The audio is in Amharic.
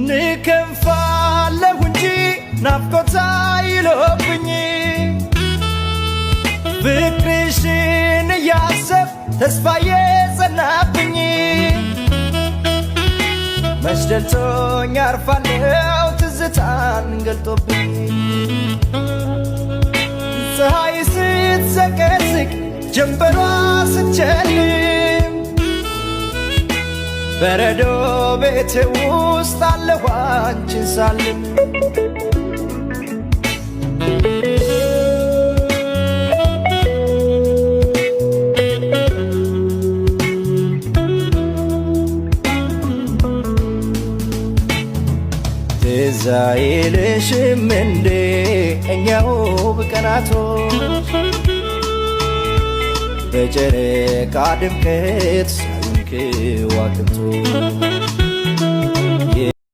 ንከንፋለሁ እንጂ ናፍቆት አይሎብኝ ፍቅርሽን እያሰብ ተስፋዬ ጸናብኝ መች ደልቶኝ አርፋለሁ ትዝታን ገልጦብኝ ፀሐይ ስትዘቀዝቅ ጀንበሯ ስትጨልም በረዶ ቤቴ ውስጥ አለሁ አንቺን ሳልም ትዝ አይልሽም እንዴ እኛው በቀናቶች በጨረቃ ድምቀት ሳይሆን ከዋክብቶች